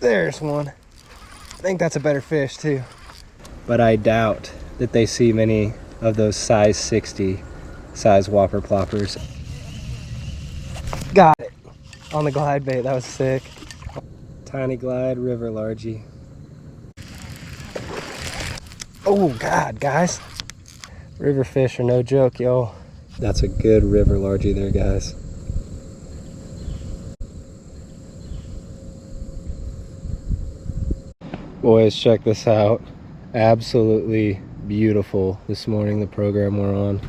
There's one. I think that's a better fish too. But I doubt that they see many of those size 60 size whopper ploppers. Got it on the glide bait. That was sick. Tiny glide river largie. Oh God, guys. River fish are no joke, y'all. That's a good river largie there, guys. Boys, check this out. Absolutely beautiful this morning, the program we're on.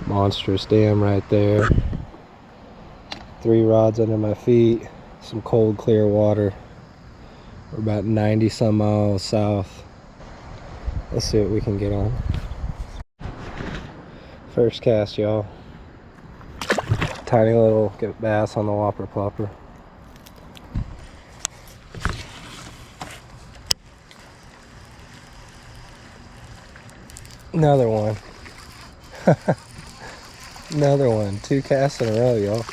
Monstrous dam right there. 3 rods under my feet. Some cold, clear water. We're about 90 some miles south. Let's see what we can get on. First cast, y'all. Tiny little bass on the whopper plopper. Another one. Another one. 2 casts in a row, y'all.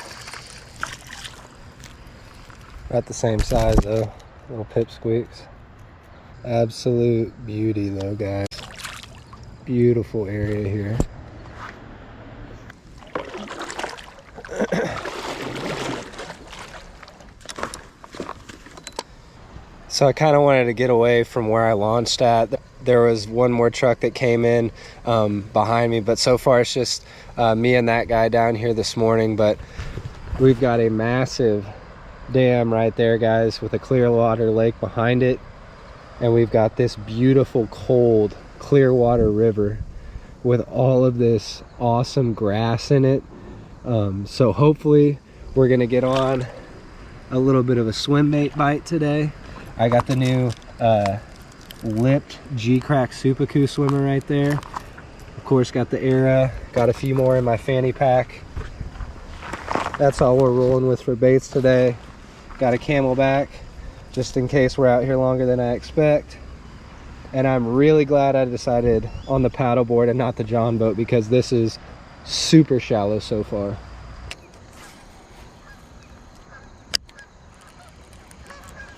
About the same size though. Little pipsqueaks. Absolute beauty though, guys. Beautiful area here. So I kind of wanted to get away from where I launched at. There was one more truck that came in behind me, but so far it's just me and that guy down here this morning. But we've got a massive dam right there, guys, with a clear water lake behind it. And we've got this beautiful, cold, clear water river with all of this awesome grass in it. So hopefully we're gonna get on a little bit of a swim bait bite today. I got the new lipped G-Crack Supaku swimmer right there. Of course, got the Era, got a few more in my fanny pack. That's all we're rolling with for baits today. Got a Camelback just in case we're out here longer than I expect. And I'm really glad I decided on the paddleboard and not the John boat, because this is super shallow so far.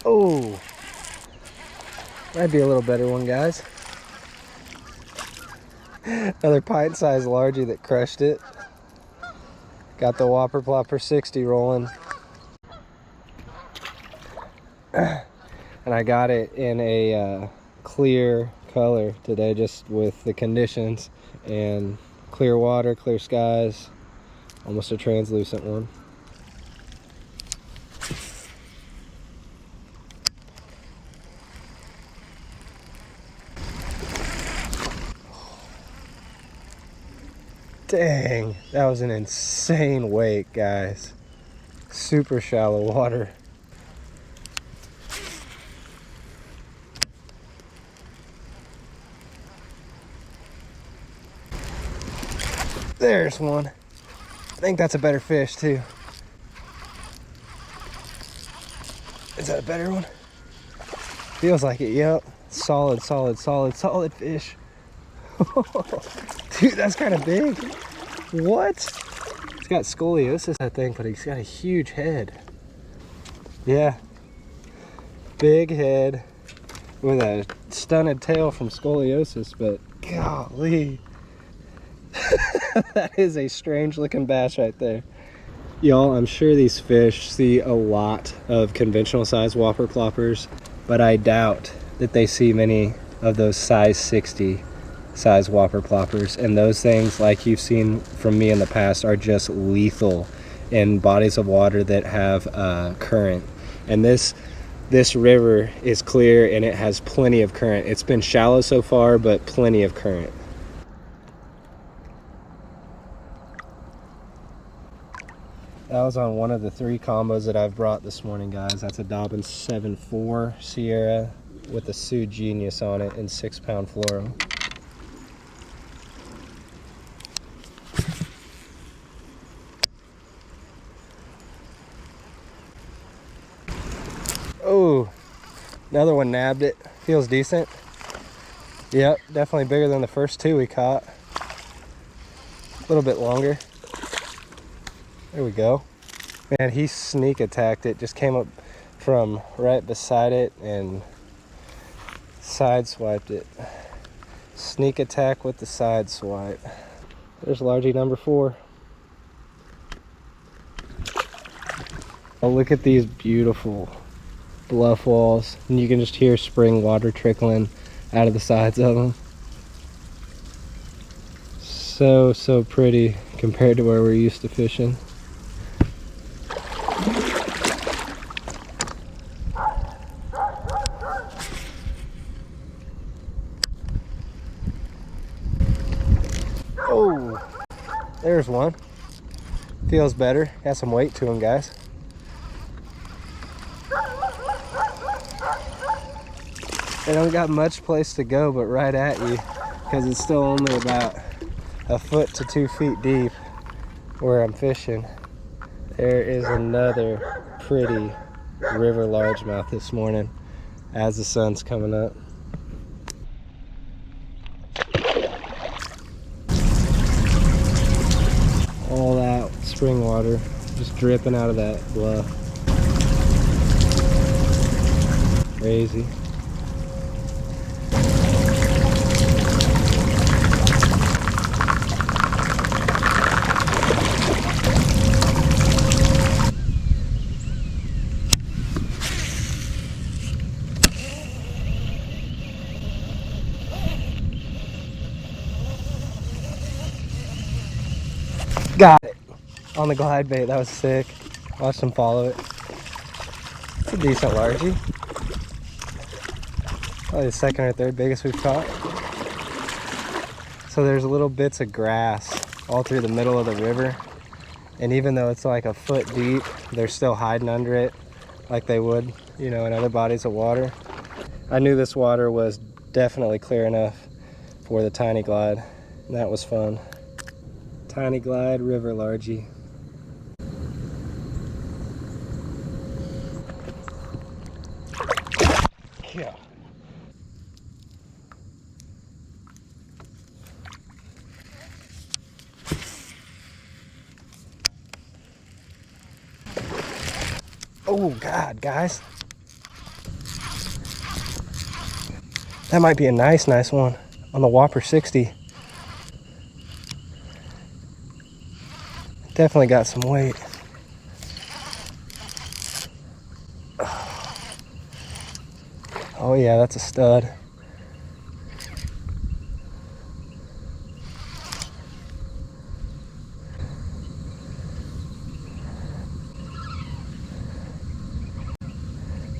Oh, might be a little better one, guys. Another pint-sized largie that crushed it. Got the Whopper Plopper 60 rolling. And I got it in a clear color today, just with the conditions, and clear water, clear skies, almost a translucent one. Dang, that was an insane wake, guys. Super shallow water. There's one. I think that's a better fish too. Is that a better one? Feels like it, yep. Solid, solid, solid, solid fish. Dude, that's kind of big. What? He's got scoliosis, I think, but he's got a huge head. Yeah. Big head with a stunted tail from scoliosis, but golly. That is a strange looking bass right there. Y'all, I'm sure these fish see a lot of conventional size whopper ploppers, but I doubt that they see many of those size 60 size whopper ploppers. And those things, like you've seen from me in the past, are just lethal in bodies of water that have current. And this river is clear and it has plenty of current. It's been shallow so far, but plenty of current. That was on one of the 3 combos that I've brought this morning, guys. That's a Dobbins 7.4 Sierra with a Sioux Genius on it in 6-pound fluoro. Oh, another one nabbed it. Feels decent. Yep, definitely bigger than the first 2 we caught. A little bit longer. There we go. Man, he sneak attacked it. Just came up from right beside it and sideswiped it. Sneak attack with the side swipe. There's largie number 4. Oh, look at these beautiful bluff walls, and you can just hear spring water trickling out of the sides of them. So pretty compared to where we're used to fishing. Oh, there's one. Feels better. Got some weight to him, guys. They don't got much place to go but right at you, because it's still only about a foot to 2 feet deep where I'm fishing. There is another pretty river largemouth this morning as the sun's coming up. All that spring water just dripping out of that bluff. Crazy. Got it on the glide bait. That was sick. Watched him follow it. It's a decent largie. Probably the second or third biggest we've caught. So there's little bits of grass all through the middle of the river, and even though it's like a foot deep, they're still hiding under it like they would, you know, in other bodies of water. I knew this water was definitely clear enough for the tiny glide, and that was fun. Tiny glide river largie. Yeah. Oh God, guys. That might be a nice one on the Whopper 60. Definitely got some weight. Oh yeah, that's a stud.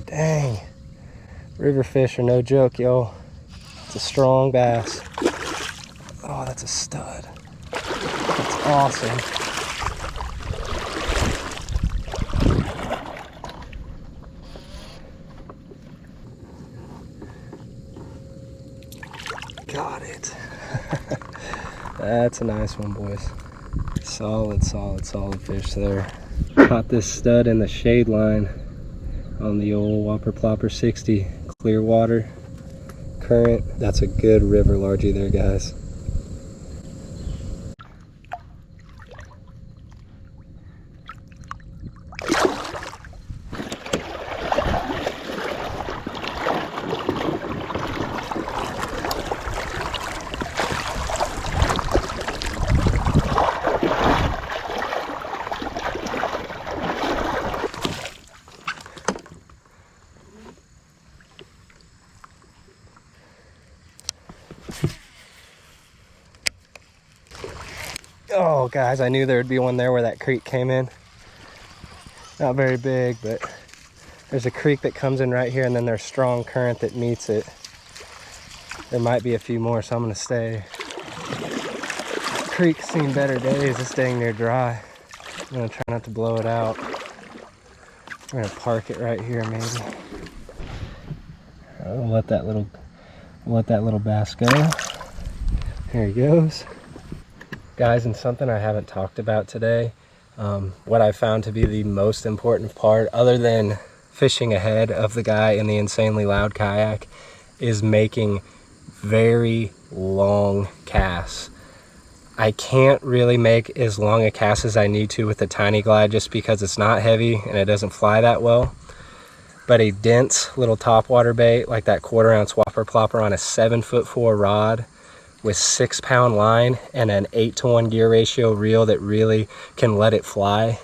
Dang. River fish are no joke, yo. It's a strong bass. Oh, that's a stud. That's awesome. Got it. That's a nice one, boys. Solid fish there. Caught this stud in the shade line on the old Whopper Plopper 60. Clear water, current. That's a good river largie there, guys. Oh guys, I knew there would be one there where that creek came in. Not very big, but there's a creek that comes in right here, and then there's strong current that meets it. There might be a few more, so I'm gonna stay. Creek's seen better days. It's staying near dry. I'm gonna try not to blow it out. We're gonna park it right here, maybe. I'll let that little bass go. There he goes. Guys, and something I haven't talked about today, what I found to be the most important part, other than fishing ahead of the guy in the insanely loud kayak, is making very long casts. I can't really make as long a cast as I need to with the tiny glide just because it's not heavy and it doesn't fly that well. but a dense little topwater bait like that 1/4 ounce whopper plopper on a 7'4" rod with 6-pound line and an 8-to-1 gear ratio reel that really can let it fly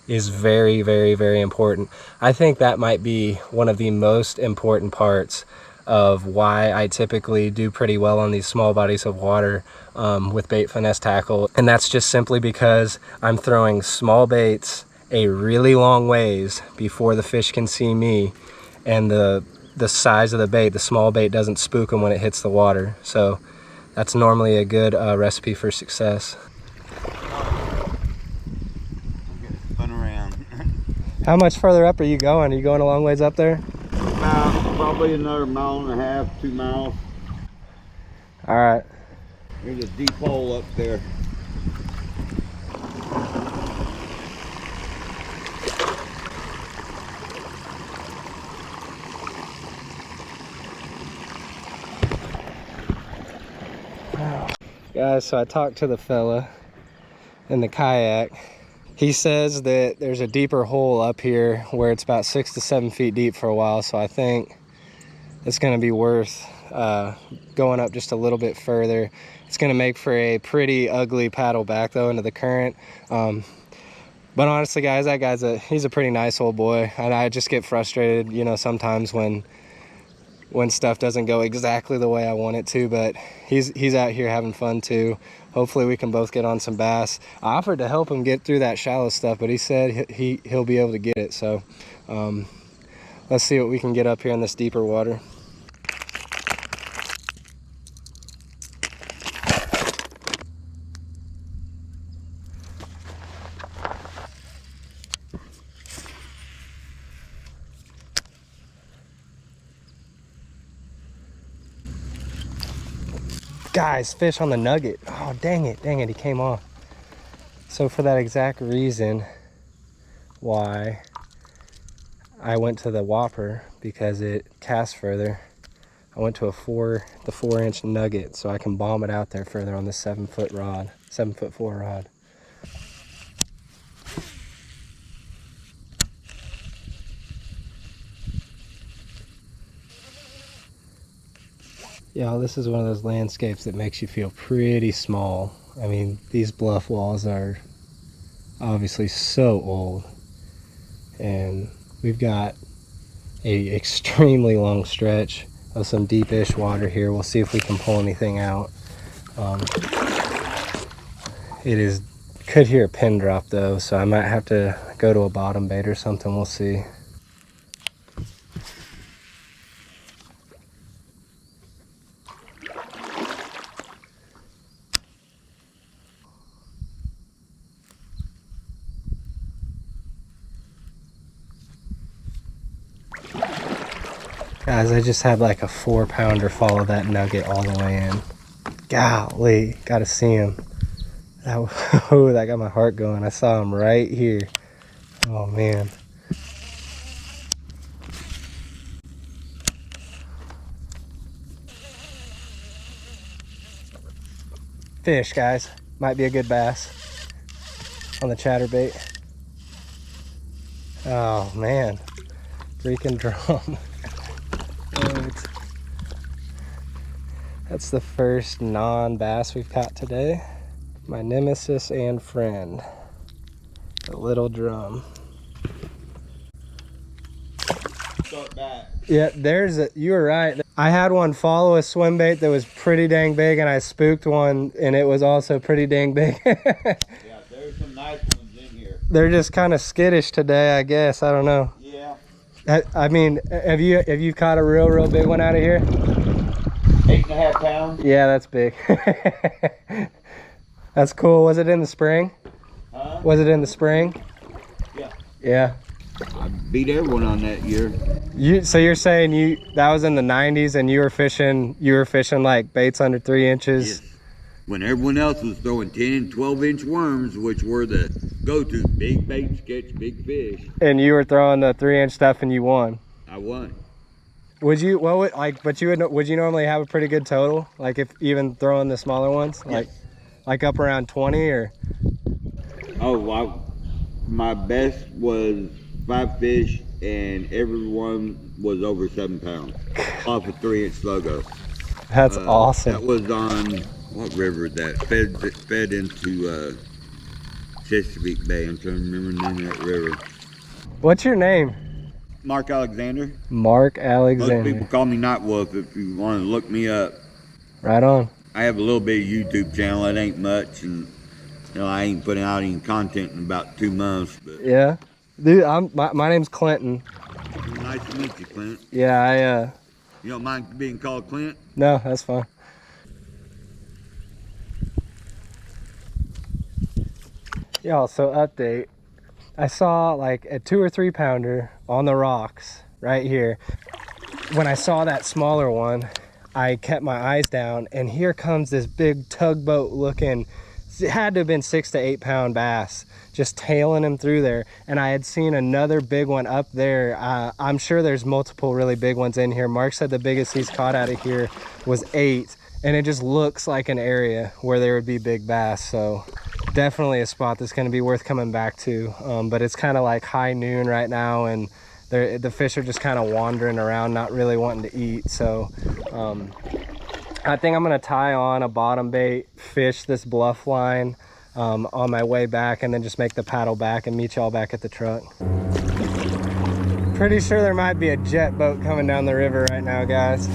is very, very, very important. I think that might be one of the most important parts of why I typically do pretty well on these small bodies of water with bait finesse tackle. And that's just simply because I'm throwing small baits a really long ways before the fish can see me, and the size of the bait, the small bait, doesn't spook them when it hits the water. So that's normally a good recipe for success. Spun around. How much further up are you going? Are you going a long ways up there? About probably another 1.5 to 2 miles. All right. There's a deep hole up there. Guys, so I talked to the fella in the kayak. He says that there's a deeper hole up here where it's about 6 to 7 feet deep for a while, so I think it's going to be worth going up just a little bit further. It's going to make for a pretty ugly paddle back though into the current. But honestly, guys, that guy's he's a pretty nice old boy, and I just get frustrated, you know, sometimes when stuff doesn't go exactly the way I want it to, but he's out here having fun too. Hopefully we can both get on some bass. I offered to help him get through that shallow stuff, but he said he'll be able to get it. So let's see what we can get up here in this deeper water. Guys, fish on the nugget. Oh, dang it, he came off. So for that exact reason why I went to the whopper, because it casts further, I went to the 4-inch nugget so I can bomb it out there further on the 7'4" rod. Yeah, this is one of those landscapes that makes you feel pretty small. I mean, these bluff walls are obviously so old, and we've got a extremely long stretch of some deep-ish water here. We'll see if we can pull anything out. Could hear a pin drop though, so I might have to go to a bottom bait or something. We'll see. Guys, I just had like a 4-pounder follow that nugget all the way in. Golly, gotta see him. Oh, that got my heart going. I saw him right here. Oh man. Fish, guys. Might be a good bass on the chatterbait. Oh man, freaking drum. That's the first non-bass we've caught today. My nemesis and friend, the little drum. Start back. Yeah, you were right. I had one follow a swim bait that was pretty dang big, and I spooked one and it was also pretty dang big. Yeah, there's some nice ones in here. They're just kind of skittish today, I guess. I don't know. Yeah. I mean, have you caught a real big one out of here? 8.5 pounds. Yeah, that's big. That's cool. Was it in the spring? Huh? Was it in the spring? Yeah. Yeah. I beat everyone on that year. So you're saying that was in the 90s and you were fishing like baits under 3 inches? Yes. When everyone else was throwing 10 and 12-inch worms, which were the go-to, big baits catch big fish. And you were throwing the 3-inch stuff and you won. I won. Would you normally have a pretty good total? Like if even throwing the smaller ones? Yes. Like up around 20 or? Oh, my best was 5 fish, and every one was over 7 pounds off a 3-inch logo. That's awesome. That was on, what river is that? Fed into Chesapeake Bay. I'm trying to remember the name of that river. What's your name? Mark Alexander. Mark Most Alexander. people call me Night Wolf if you want to look me up. Right on. I have a little bit of YouTube channel. It ain't much, and I ain't putting out any content in about 2 months. But Yeah, dude. My name's Clinton. nice to meet you, Clint. Yeah, You don't mind being called Clint? no, that's fine. Y'all, so update. I saw like a 2 or 3 pounder on the rocks right here. When I saw that smaller one, I kept my eyes down, and here comes this big tugboat looking, it had to have been 6 to 8 pound bass, just tailing him through there. And I had seen another big one up there. I'm sure there's multiple really big ones in here. Mark said the biggest he's caught out of here was 8, and it just looks like an area where there would be big bass. So definitely a spot that's going to be worth coming back to. But it's kind of like high noon right now, and the fish are just kind of wandering around, not really wanting to eat. So I think I'm gonna tie on a bottom bait, fish this bluff line on my way back, and then just make the paddle back and meet y'all back at the truck. Pretty sure there might be a jet boat coming down the river right now, guys.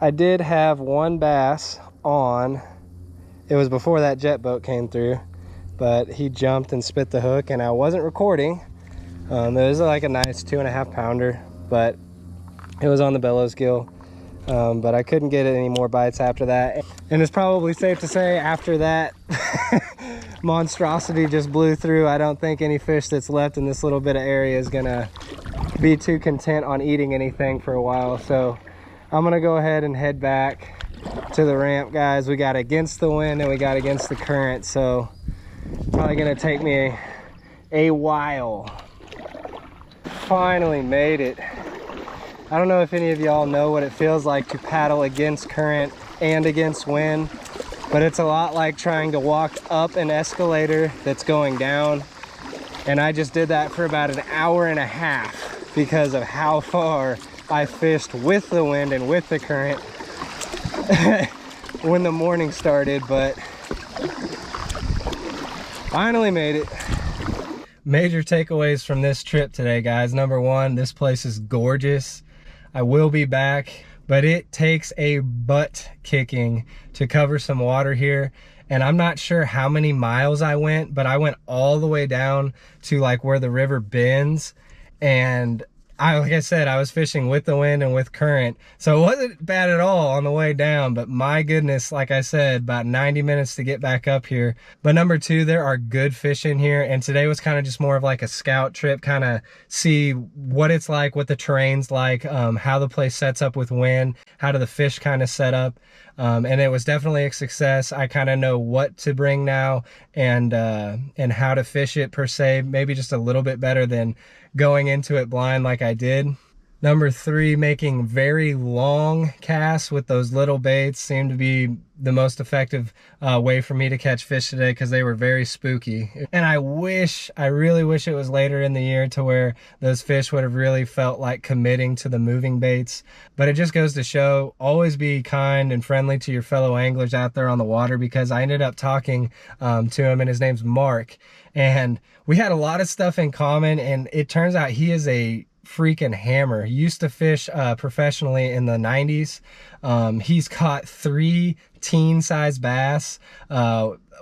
I did have one bass on. It was before that jet boat came through, but he jumped and spit the hook, and I wasn't recording. It was like a nice 2.5 pounder, but it was on the bellows gill. But I couldn't get any more bites after that. And it's probably safe to say after that monstrosity just blew through, I don't think any fish that's left in this little bit of area is gonna be too content on eating anything for a while. So I'm gonna go ahead and head back to the ramp, guys. We got against the wind and we got against the current, so probably gonna take me a while. Finally made it. I don't know if any of y'all know what it feels like to paddle against current and against wind, but it's a lot like trying to walk up an escalator that's going down. And I just did that for about an hour and a half because of how far I fished with the wind and with the current when the morning started, but finally made it. Major takeaways from this trip today, guys. Number one, this place is gorgeous. I will be back, but it takes a butt kicking to cover some water here. And I'm not sure how many miles I went, but I went all the way down to like where the river bends. And like I said, I was fishing with the wind and with current. So it wasn't bad at all on the way down, but my goodness, like I said, about 90 minutes to get back up here. But number two, there are good fish in here. And today was kind of just more of like a scout trip, kind of see what it's like, what the terrain's like, how the place sets up with wind, how do the fish kind of set up. And it was definitely a success. I kind of know what to bring now and how to fish it per se, maybe just a little bit better than going into it blind like I did. Number three, making very long casts with those little baits seemed to be the most effective way for me to catch fish today because they were very spooky. And I really wish it was later in the year to where those fish would have really felt like committing to the moving baits. But it just goes to show, always be kind and friendly to your fellow anglers out there on the water, because I ended up talking to him, and his name's Mark. And we had a lot of stuff in common, and it turns out he is a freaking hammer. He used to fish professionally in the 90s. He's caught 3 teen-sized bass,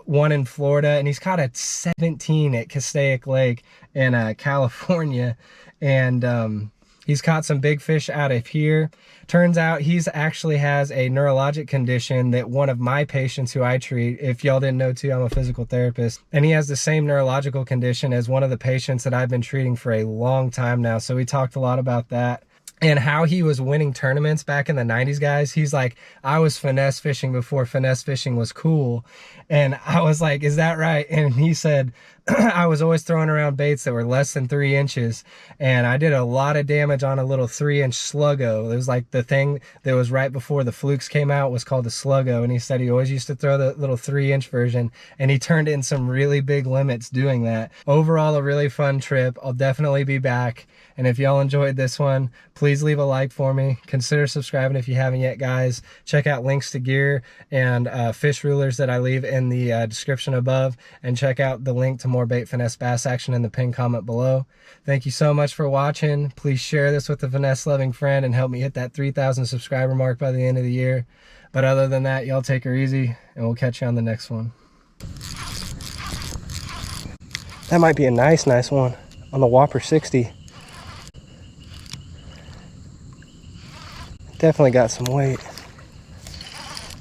one in Florida, and he's caught a 17 at Castaic Lake in California. And he's caught some big fish out of here. Turns out he's actually has a neurologic condition that one of my patients who I treat, if y'all didn't know too, I'm a physical therapist, and he has the same neurological condition as one of the patients that I've been treating for a long time now. So we talked a lot about that and how he was winning tournaments back in the 90s, guys. He's like, I was finesse fishing before finesse fishing was cool. And I was like, is that right? And he said, I was always throwing around baits that were less than 3 inches, and I did a lot of damage on a little 3-inch sluggo. It was like the thing that was right before the flukes came out was called the sluggo, and he said he always used to throw the little 3-inch version, and he turned in some really big limits doing that. Overall, a really fun trip. I'll definitely be back, and if y'all enjoyed this one, please leave a like for me. Consider subscribing if you haven't yet, guys. Check out links to gear and fish rulers that I leave in the description above, and check out the link to more bait finesse bass action in the pinned comment below. Thank you so much for watching. Please share this with a finesse loving friend and help me hit that 3,000 subscriber mark by the end of the year. But other than that, y'all take her easy, and we'll catch you on the next one. That might be a nice one on the Whopper 60. Definitely got some weight.